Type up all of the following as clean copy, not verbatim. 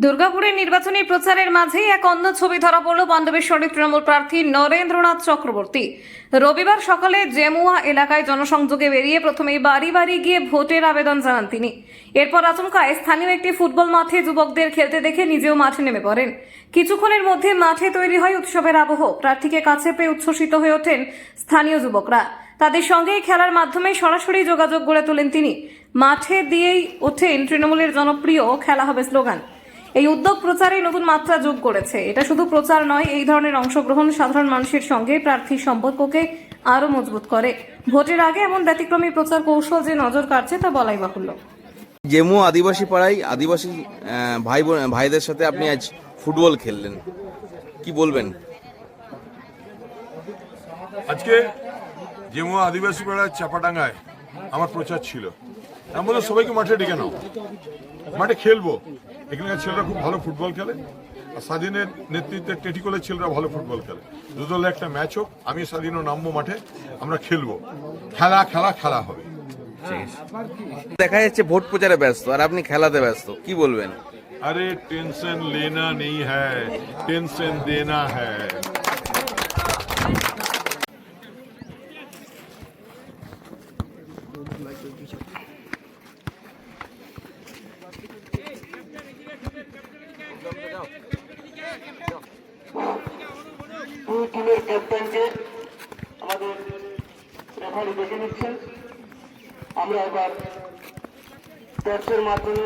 দুর্গাপুরের নির্বাচনী প্রচারের মাঝেই এক অন্য ছবি ধরা পড়ল পাণ্ডবেশ্বরের তৃণমূল প্রার্থী নরেন্দ্রনাথ চক্রবর্তী। রবিবার সকালে জেমুয়া এলাকায় জনসংযোগে বেরিয়ে প্রথমেই বাড়ি বাড়ি গিয়ে ভোটের আবেদন জানান তিনি। এরপর আচমকায় স্থানীয় একটি ফুটবল মাঠে যুবকদের খেলতে দেখে নিজেও মাঠে নেমে পড়েন। কিছুক্ষণের মধ্যে মাঠে তৈরি হয় উৎসবের আবহ। প্রার্থীকে কাছে পেয়ে উচ্ছ্বসিত হয়ে ওঠেন স্থানীয় যুবকরা। তাদের সঙ্গেই খেলার মাধ্যমে সরাসরি যোগাযোগ গড়ে তোলেন তিনি। মাঠে দিয়েই ওঠেন তৃণমূলের জনপ্রিয় খেলা হবে স্লোগান। এই উদ্যোগ প্রচারে নতুন মাত্রা যোগ করেছে। এটা শুধু প্রচার নয়, এই ধরনের অংশগ্রহণ সাধারণ মানুষের সঙ্গে প্রার্থীর সম্পর্ককে আরো মজবুত করে। ভোটের আগে এমন ব্যতিক্রমী প্রচার কৌশল যে নজর কাড়ছে তা বলাই বাহুল্য। জেমু আদিবাসী পাড়ায় আদিবাসী ভাইদের সাথে আপনি আজ ফুটবল খেললেন, কি বলবেন? আজকে জেমুয়া আদিবাসী পাড়ায় চাপাডাঙ্গায় আমার প্রচার ছিল। আমি বললাম সবাইকে মাঠে ডেকে নাও, মাঠে খেলবো। এখানকার ছেলেরা খুব ভালো ফুটবল খেলে, আর স্বাধীনের নেতৃত্বে টেটিকলের ছেলেরা ভালো ফুটবল খেলে। দুদলে একটা ম্যাচ হোক, আমি স্বাধীনও নামবো মাঠে, আমরা খেলবো। খেলা হবে। দেখা যাচ্ছে ভোট প্রচারে ব্যস্ত আর আপনি খেলাতে ব্যস্ত, কি বলবেন? আরে টেনশন লেনা নেই হ্যায়, টেনশন দেনা হ্যায়। দুই টিমের ক্যাপ্টেনকে আমাদের রেফারি দেখে নিচ্ছেন। আমরা এবার টর্চের মাধ্যমে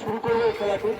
শুরু করবো খেলাটি।